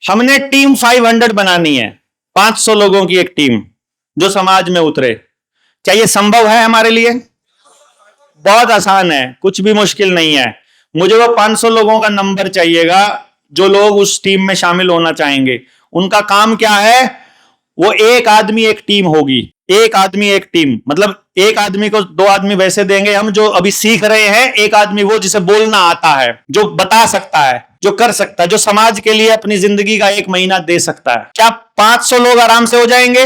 हमने टीम 500 बनानी है, 500 लोगों की एक टीम जो समाज में उतरे। क्या ये संभव है हमारे लिए? बहुत आसान है, कुछ भी मुश्किल नहीं है। मुझे वो 500 लोगों का नंबर चाहिएगा जो लोग उस टीम में शामिल होना चाहेंगे। उनका काम क्या है? वो एक आदमी एक टीम होगी। एक आदमी एक टीम मतलब एक आदमी को 2 आदमी वैसे देंगे हम जो अभी सीख रहे हैं, एक आदमी वो जिसे बोलना आता है, जो बता सकता है, जो कर सकता है, जो समाज के लिए अपनी जिंदगी का 1 महीना दे सकता है। क्या 500 लोग आराम से हो जाएंगे?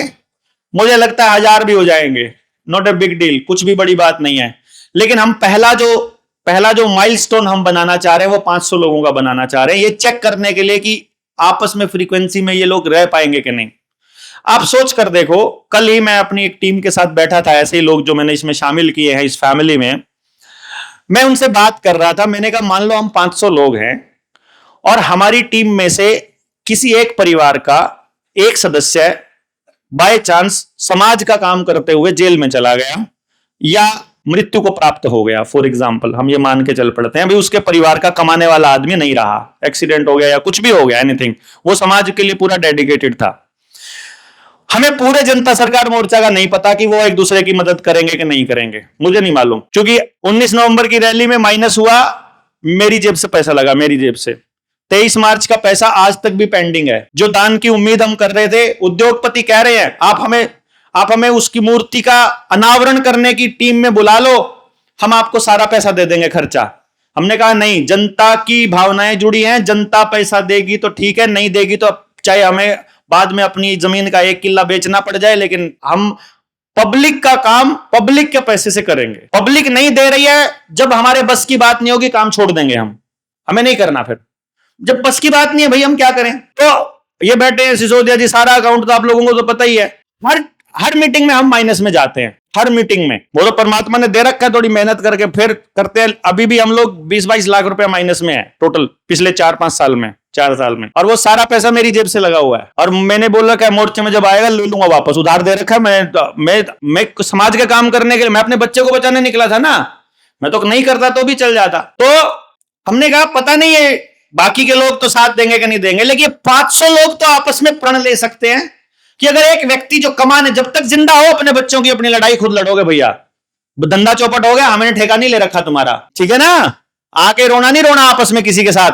मुझे लगता है 1000 भी हो जाएंगे। नॉट ए बिग डील, कुछ भी बड़ी बात नहीं है। लेकिन हम पहला जो माइलस्टोन हम बनाना चाह रहे हैं वो 500 लोगों का बनाना चाह रहे हैं, ये चेक करने के लिए कि आपस में फ्रीक्वेंसी में ये लोग रह पाएंगे कि नहीं। आप सोच कर देखो, कल ही मैं अपनी एक टीम के साथ बैठा था, ऐसे ही लोग जो मैंने इसमें शामिल किए हैं इस फैमिली में, मैं उनसे बात कर रहा था। मैंने कहा मान लो हम 500 लोग हैं और हमारी टीम में से किसी एक परिवार का एक सदस्य बाय चांस समाज का काम करते हुए जेल में चला गया या मृत्यु को प्राप्त हो गया। फॉर एग्जाम्पल हम ये मान के चल पड़ते हैं, अभी उसके परिवार का कमाने वाला आदमी नहीं रहा, एक्सीडेंट हो गया या कुछ भी हो गया, एनीथिंग, वो समाज के लिए पूरा डेडिकेटेड था। हमें पूरे जनता सरकार मोर्चा का नहीं पता कि वो एक दूसरे की मदद करेंगे कि नहीं करेंगे, मुझे नहीं मालूम, क्योंकि 19 नवंबर की रैली में माइनस हुआ, मेरी जेब से पैसा लगा, मेरी जेब से 23 मार्च का पैसा आज तक भी पेंडिंग है। जो दान की उम्मीद हम कर रहे थे, उद्योगपति कह रहे हैं आप हमें उसकी मूर्ति का अनावरण करने की टीम में बुला लो, हम आपको सारा पैसा दे देंगे खर्चा। हमने कहा नहीं, जनता की भावनाएं जुड़ी हैं, जनता पैसा देगी तो ठीक है, नहीं देगी तो चाहे हमें बाद में अपनी जमीन का 1 किल्ला बेचना पड़ जाए, लेकिन हम पब्लिक का काम पब्लिक के पैसे से करेंगे। पब्लिक नहीं दे रही है, जब हमारे बस की बात नहीं होगी काम छोड़ देंगे हम, हमें नहीं करना। फिर जब बस की बात नहीं है भाई, हम क्या करें? तो ये बैठे हैं सिसोदिया जी, सारा अकाउंट तो आप लोगों को तो पता ही है। हर मीटिंग में हम माइनस में जाते हैं, हर मीटिंग में। वो तो परमात्मा ने दे रखा है, थोड़ी मेहनत करके फिर करते हैं। अभी भी हम लोग 20-22 लाख रुपए माइनस में है टोटल पिछले 4-5 साल में, 4 साल में, और वो सारा पैसा मेरी जेब से लगा हुआ है। और मैंने बोला कि मोर्चे में जब आएगा ले लूंगा वापस, उधार दे रखा है। मैं समाज के काम करने के लिए, मैं अपने बच्चे को बचाने निकला था ना, मैं तो नहीं करता तो भी चल जाता। तो हमने कहा पता नहीं है बाकी के लोग तो साथ देंगे कि नहीं देंगे, लेकिन 500 लोग तो आपस में प्रण ले सकते हैं कि अगर एक व्यक्ति जो कमाने, जब तक जिंदा हो अपने बच्चों की अपनी लड़ाई खुद लड़ोगे भैया, धंधा चौपट हो गया, हमने ठेका नहीं ले रखा तुम्हारा, ठीक है ना? आके रोना नहीं रोना आपस में किसी के साथ,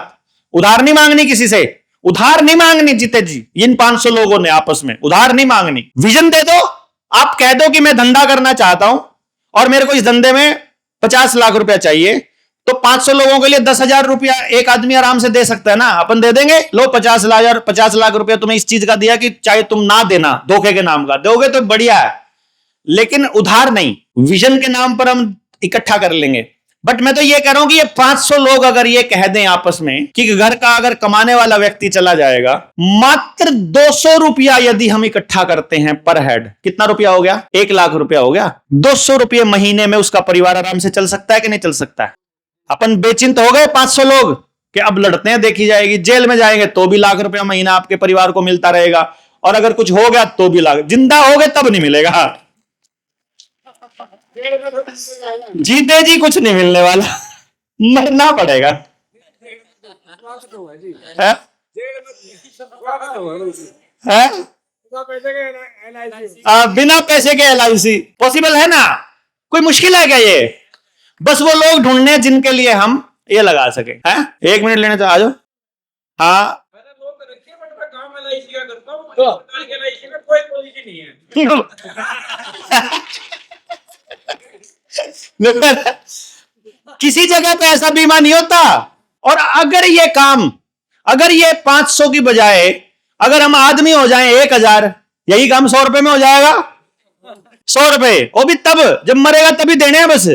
उधार नहीं मांगनी किसी से, उधार नहीं मांगनी। जीते जी इन 500 लोगों ने आपस में उधार नहीं मांगनी। विजन दे दो, आप कह दो कि मैं धंधा करना चाहता हूं और मेरे को इस धंधे में 50 लाख रुपया चाहिए, तो 500 लोगों के लिए 10,000 रुपया एक आदमी आराम से दे सकता है ना, अपन दे देंगे। लो 50 लाख रुपया तुम्हें इस चीज का दिया कि चाहे तुम ना देना, धोखे के नाम का दोगे तो बढ़िया है, लेकिन उधार नहीं, विजन के नाम पर हम इकट्ठा कर लेंगे। बट मैं तो ये कह रहा हूं कि ये 500 लोग अगर ये कह दें आपस में कि घर का अगर कमाने वाला व्यक्ति चला जाएगा, मात्र 200 रुपया यदि हम इकट्ठा करते हैं पर हेड, कितना रुपया हो गया? 1 लाख रुपया हो गया। 200 रुपये महीने में उसका परिवार आराम से चल सकता है कि नहीं चल सकता है? अपन बेचिंत हो गए 500 लोग कि अब लड़ते हैं देखी जाएगी, जेल में जाएंगे तो भी लाख रुपया महीना आपके परिवार को मिलता रहेगा, और अगर कुछ हो गया तो भी लाख, जिंदा हो गए तब नहीं मिलेगा। जीते जी कुछ नहीं मिलने वाला, मरना पड़ेगा। बिना पैसे के LIC पॉसिबल है ना? कोई मुश्किल है क्या ये? बस वो लोग ढूंढने जिनके लिए हम ये लगा सके। हैं 1 मिनट लेने तो आ जाओ। हाँ किसी जगह पे ऐसा बीमा नहीं होता। और अगर ये 500 की बजाय अगर हम आदमी हो जाएं 1000, यही काम 100 रुपए में हो जाएगा। 100 रुपए, वो भी तब जब मरेगा तभी देने हैं बस,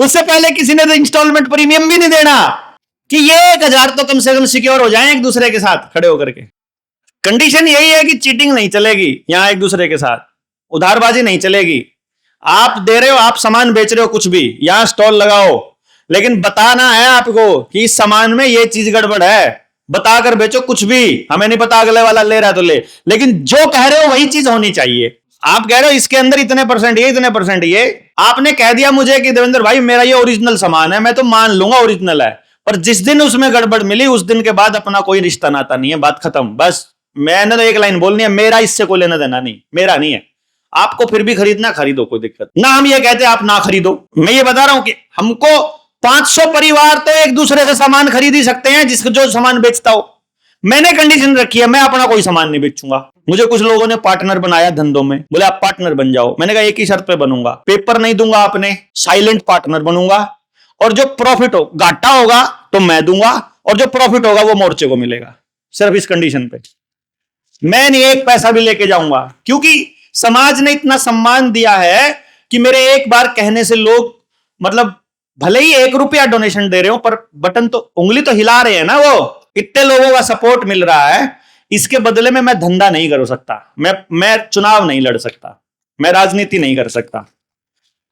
उससे पहले किसी ने तो इंस्टॉलमेंट प्रीमियम भी नहीं देना, कि ये 1000 तो कम से कम सिक्योर हो जाएं एक दूसरे के साथ खड़े होकर के। कंडीशन यही है कि चीटिंग नहीं चलेगी यहां, एक दूसरे के साथ उधारबाजी नहीं चलेगी। आप दे रहे हो, आप सामान बेच रहे हो, कुछ भी यहां स्टॉल लगाओ, लेकिन बताना है आपको कि इस सामान में ये चीज गड़बड़ है, बताकर बेचो। कुछ भी हमें नहीं पता अगले वाला ले रहा है तो ले, लेकिन जो कह रहे हो वही चीज होनी चाहिए। आप कह रहे हो इसके अंदर इतने परसेंट ये, इतने परसेंट ये, आपने कह दिया मुझे कि देवेंद्र भाई मेरा ये ओरिजिनल सामान है, मैं तो मान लूंगा ओरिजिनल है, और जिस दिन उसमें गड़बड़ मिली उस दिन के बाद अपना कोई रिश्ता नाता नहीं है, बात खत्म। बस मैंने तो एक लाइन बोलनी है, मेरा इससे कोई लेना देना नहीं, मेरा नहीं है। आपको फिर भी खरीदना, खरीदो, कोई दिक्कत ना। हम ये कहते हैं आप ना खरीदो। मैं ये बता रहा हूं कि हमको 500 परिवार तो एक दूसरे से सामान खरीद ही सकते हैं जिसको जो सामान बेचता हो। मैंने कंडीशन रखी है, मैं अपना कोई सामान नहीं बेचूंगा। मुझे कुछ लोगों ने पार्टनर बनाया धंधों में, बोले आप पार्टनर बन जाओ। मैंने कहा एक ही शर्त पे बनूंगा, पेपर नहीं दूंगा अपने, साइलेंट पार्टनर बनूंगा, और जो प्रॉफिट हो, घाटा होगा तो मैं दूंगा, और जो प्रॉफिट होगा वो मोर्चे को मिलेगा, सिर्फ इस कंडीशन पे। मैं नहीं एक पैसा भी लेके जाऊंगा, क्योंकि समाज ने इतना सम्मान दिया है कि मेरे एक बार कहने से लोग, मतलब भले ही 1 रुपया डोनेशन दे रहे हो, पर बटन तो, उंगली तो हिला रहे हैं ना। वो इतने लोगों का सपोर्ट मिल रहा है, इसके बदले में मैं धंधा नहीं कर सकता, मैं चुनाव नहीं लड़ सकता, मैं राजनीति नहीं कर सकता।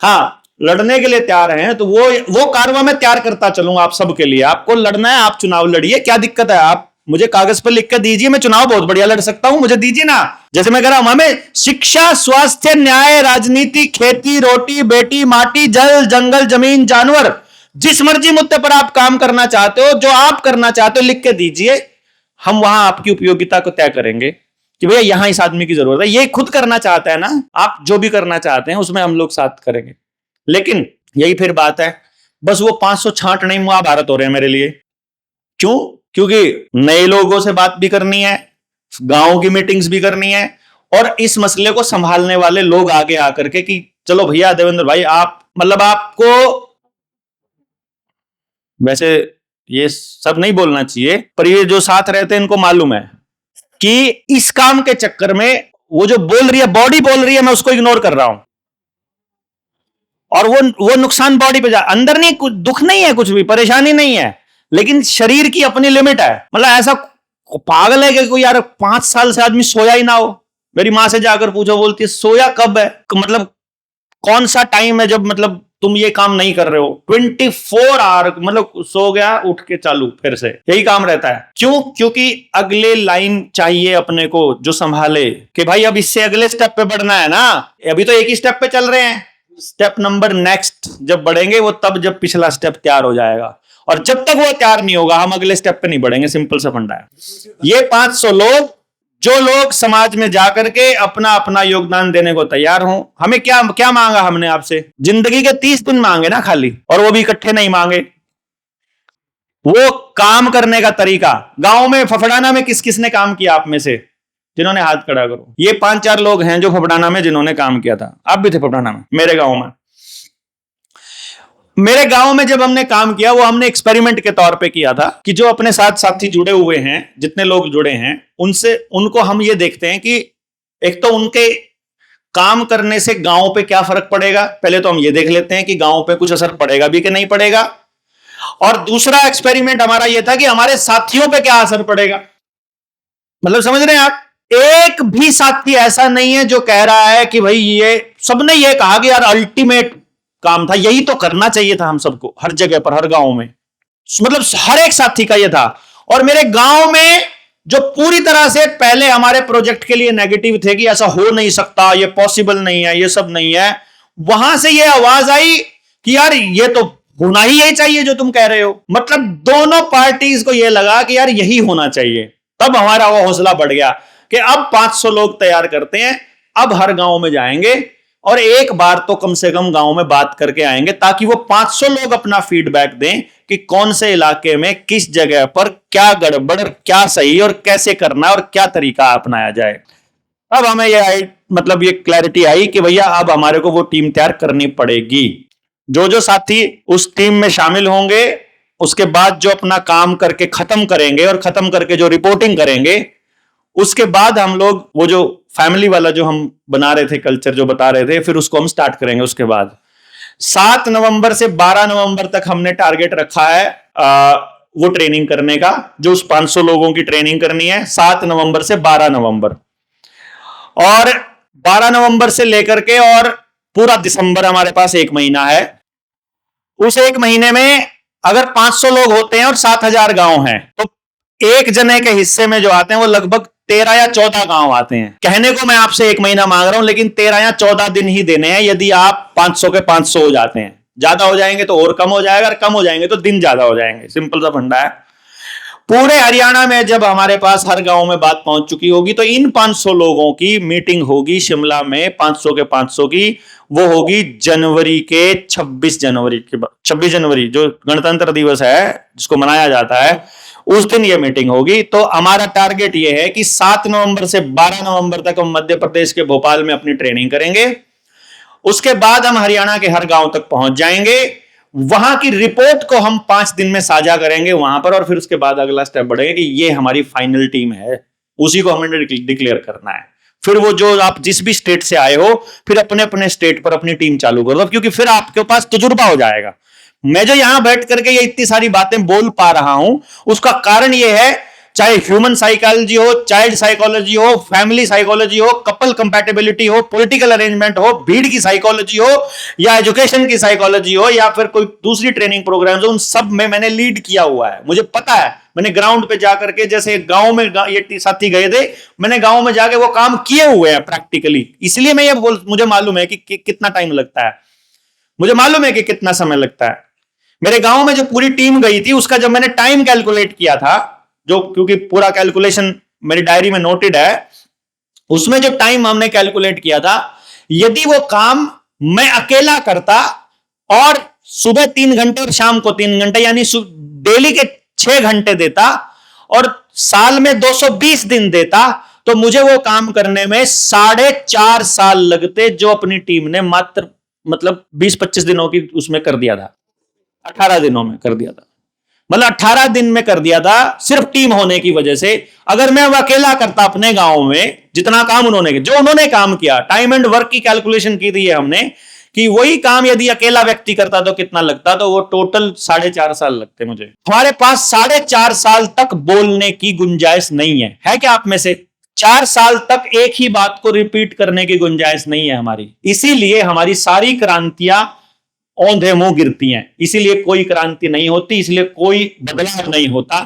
हाँ, लड़ने के लिए तैयार हैं तो वो कारवा मैं तैयार करता चलूंगा आप सबके लिए। आपको लड़ना है, आप चुनाव लड़िए, क्या दिक्कत है? आप मुझे कागज पर लिख कर दीजिए, मैं चुनाव बहुत बढ़िया लड़ सकता हूं, मुझे दीजिए ना। जैसे मैं कह रहा हूं, हमें शिक्षा, स्वास्थ्य, न्याय, राजनीति, खेती, रोटी, बेटी, माटी, जल, जंगल, जमीन, जानवर, जिस मर्जी मुद्दे पर आप काम करना चाहते हो, जो आप करना चाहते हो, लिख के दीजिए। हम वहां आपकी उपयोगिता को तय करेंगे कि भैया यहां इस आदमी की जरूरत है। ये खुद करना चाहता है ना, आप जो भी करना चाहते हैं उसमें हम लोग साथ करेंगे। लेकिन यही फिर बात है, बस वो 500 छांट नहीं महाभारत हो रहे हैं मेरे लिए। क्यों? क्योंकि नए लोगों से बात भी करनी है, गांव की मीटिंग्स भी करनी है, और इस मसले को संभालने वाले लोग आगे आकर के कि चलो भैया देवेंद्र भाई, आप मतलब आपको, वैसे ये सब नहीं बोलना चाहिए, पर ये जो साथ रहते हैं इनको मालूम है कि इस काम के चक्कर में वो जो बोल रही है, बॉडी बोल रही है, मैं उसको इग्नोर कर रहा हूं, और वो नुकसान बॉडी पे जा, अंदर नहीं, कुछ दुख नहीं है, कुछ भी परेशानी नहीं है, लेकिन शरीर की अपनी लिमिट है। मतलब ऐसा पागल है कि कोई यार 5 साल से आदमी सोया ही ना हो। मेरी मां से जाकर पूछो, बोलती है सोया कब है, मतलब कौन सा टाइम है जब मतलब तुम ये काम नहीं कर रहे हो? 24 आवर, मतलब सो गया उठ के चालू फिर से, यही काम रहता है। क्यों? क्योंकि अगले लाइन चाहिए अपने को जो संभाले कि भाई अब इससे अगले स्टेप पे बढ़ना है ना। अभी तो एक ही स्टेप पे चल रहे हैं, स्टेप नंबर नेक्स्ट जब बढ़ेंगे वो तब जब पिछला स्टेप तैयार हो जाएगा, और जब तक वो तैयार नहीं होगा हम अगले स्टेप पे नहीं बढ़ेंगे। सिंपल सा फंडा है ये। 500 लोग, जो लोग समाज में जाकर के अपना अपना योगदान देने को तैयार हों। हमें क्या क्या मांगा हमने आपसे? जिंदगी के 30 दिन मांगे ना खाली, और वो भी इकट्ठे नहीं मांगे। वो काम करने का तरीका, गांव में फफड़ाना में किस किसने काम किया आप में से? जिन्होंने हाथ खड़ा करो। ये 5-4 लोग हैं जो फफड़ाना में जिन्होंने काम किया था। आप भी थे फफड़ाना में मेरे गांव में। मेरे गांव में जब हमने काम किया, वो हमने एक्सपेरिमेंट के तौर पे किया था कि जो अपने साथ साथी जुड़े हुए हैं, जितने लोग जुड़े हैं, उनको हम ये देखते हैं कि एक तो उनके काम करने से गांव पे क्या फर्क पड़ेगा। पहले तो हम ये देख लेते हैं कि गांव पे कुछ असर पड़ेगा भी कि नहीं पड़ेगा, और दूसरा एक्सपेरिमेंट हमारा ये था कि हमारे साथियों पे क्या असर पड़ेगा। मतलब समझ रहे हैं आप? एक भी साथी ऐसा नहीं है जो कह रहा है कि भाई, ये सबने ये कहा कि यार अल्टीमेट काम था, यही तो करना चाहिए था हम सबको, हर जगह पर, हर गांव में, मतलब हर एक साथी का ये था। और मेरे गांव में जो पूरी तरह से पहले हमारे प्रोजेक्ट के लिए नेगेटिव थे कि ऐसा हो नहीं सकता, ये पॉसिबल नहीं है, ये सब नहीं है, वहां से ये आवाज आई कि यार ये तो होना ही यही चाहिए जो तुम कह रहे हो। मतलब दोनों पार्टीज को ये लगा कि यार यही होना चाहिए। तब हमारा वो हौसला बढ़ गया कि अब 500 लोग तैयार करते हैं, अब हर गांव में जाएंगे और एक बार तो कम से कम गांव में बात करके आएंगे, ताकि वो 500 लोग अपना फीडबैक दें कि कौन से इलाके में किस जगह पर क्या गड़बड़, क्या सही और कैसे करना और क्या तरीका अपनाया जाए। अब हमें ये क्लैरिटी आई कि भैया अब हमारे को वो टीम तैयार करनी पड़ेगी। जो जो साथी उस टीम में शामिल होंगे, उसके बाद जो अपना काम करके खत्म करेंगे और खत्म करके जो रिपोर्टिंग करेंगे, उसके बाद हम लोग वो जो फैमिली वाला जो हम बना रहे थे, कल्चर जो बता रहे थे, फिर उसको हम स्टार्ट करेंगे। उसके बाद 7 नवंबर से 12 नवंबर तक हमने टारगेट रखा है वो ट्रेनिंग करने का, जो उस 500 लोगों की ट्रेनिंग करनी है 7 नवंबर से 12 नवंबर। और 12 नवंबर से लेकर के और पूरा दिसंबर हमारे पास 1 महीना है। उस 1 महीने में अगर 500 लोग होते हैं और 7000 गांव हैं, तो एक जने के हिस्से में जो आते हैं वो लगभग 13 या 14 गांव आते हैं। कहने को मैं आपसे 1 महीना मांग रहा हूं, लेकिन 13 या 14 दिन ही देने हैं यदि आप 500 के 500 हो जाते हैं। ज्यादा हो जाएंगे तो और कम हो जाएगा, और कम हो जाएंगे तो दिन ज्यादा हो जाएंगे। सिंपल सा फंडा है। पूरे हरियाणा में जब हमारे पास हर गांव में बात पहुंच चुकी होगी तो इन 500 लोगों की मीटिंग होगी शिमला में, 500 के 500 की। वो होगी जनवरी के 26 जनवरी के 26 जनवरी जो गणतंत्र दिवस है जिसको मनाया जाता है, उस दिन ये मीटिंग होगी। तो हमारा टारगेट ये है कि 7 नवंबर से 12 नवंबर तक हम मध्य प्रदेश के भोपाल में अपनी ट्रेनिंग करेंगे। उसके बाद हम हरियाणा के हर गांव तक पहुंच जाएंगे। वहां की रिपोर्ट को हम 5 दिन में साझा करेंगे वहां पर, और फिर उसके बाद अगला स्टेप बढ़ेगा कि ये हमारी फाइनल टीम है, उसी को हमें डिक्लेयर करना है। फिर वो जो आप जिस भी स्टेट से आए हो, फिर अपने अपने स्टेट पर अपनी टीम चालू कर दो, क्योंकि फिर आपके पास तजुर्बा हो जाएगा। मैं जो यहां बैठ करके ये इतनी सारी बातें बोल पा रहा हूं, उसका कारण यह है, चाहे ह्यूमन साइकोलॉजी हो, चाइल्ड साइकोलॉजी हो, फैमिली साइकोलॉजी हो, कपल कंपैटिबिलिटी हो, पॉलिटिकल अरेंजमेंट हो, भीड़ की साइकोलॉजी हो, या एजुकेशन की साइकोलॉजी हो, या फिर कोई दूसरी ट्रेनिंग प्रोग्राम्स हो, उन सब में मैंने लीड किया हुआ है। मुझे पता है, मैंने ग्राउंड पे जाकर के, जैसे गांव में ये साथी गए थे, मैंने गांव में जाके वो काम किए हुए हैं प्रैक्टिकली। इसलिए मैं ये मुझे मालूम है कि कितना टाइम लगता है, मुझे मालूम है कि कितना समय लगता है। मेरे गांव में जो पूरी टीम गई थी, उसका जब मैंने टाइम कैलकुलेट किया था, जो क्योंकि पूरा कैलकुलेशन मेरी डायरी में नोटेड है, उसमें जो टाइम हमने कैलकुलेट किया था, यदि वो काम मैं अकेला करता और सुबह 3 घंटे और शाम को 3 घंटे, यानी डेली के 6 घंटे देता और साल में 220 दिन देता, तो मुझे वो काम करने में 4.5 साल लगते, जो अपनी टीम ने मात्र 20-25 दिनों की उसमें कर दिया था, 18 दिनों में कर दिया था। 18 दिन में कर दिया था, सिर्फ टीम होने की वजह से। अगर मैं वो अकेला करता अपने गांव में, जितना काम उन्होंने काम किया, टाइम एंड वर्क की कैलकुलेशन की थी हमने, कि वही काम यदि अकेला व्यक्ति करता तो कितना लगता, तो वो टोटल 4.5 साल लगते मुझे। हमारे पास 4.5 साल तक बोलने की गुंजाइश नहीं है क्या आप में से? 4 साल तक एक ही बात को रिपीट करने की गुंजाइश नहीं है हमारी। इसीलिए हमारी सारी क्रांतियां औंधे मुंह गिरती हैं, इसीलिए कोई क्रांति नहीं होती, इसलिए कोई बदलाव नहीं होता।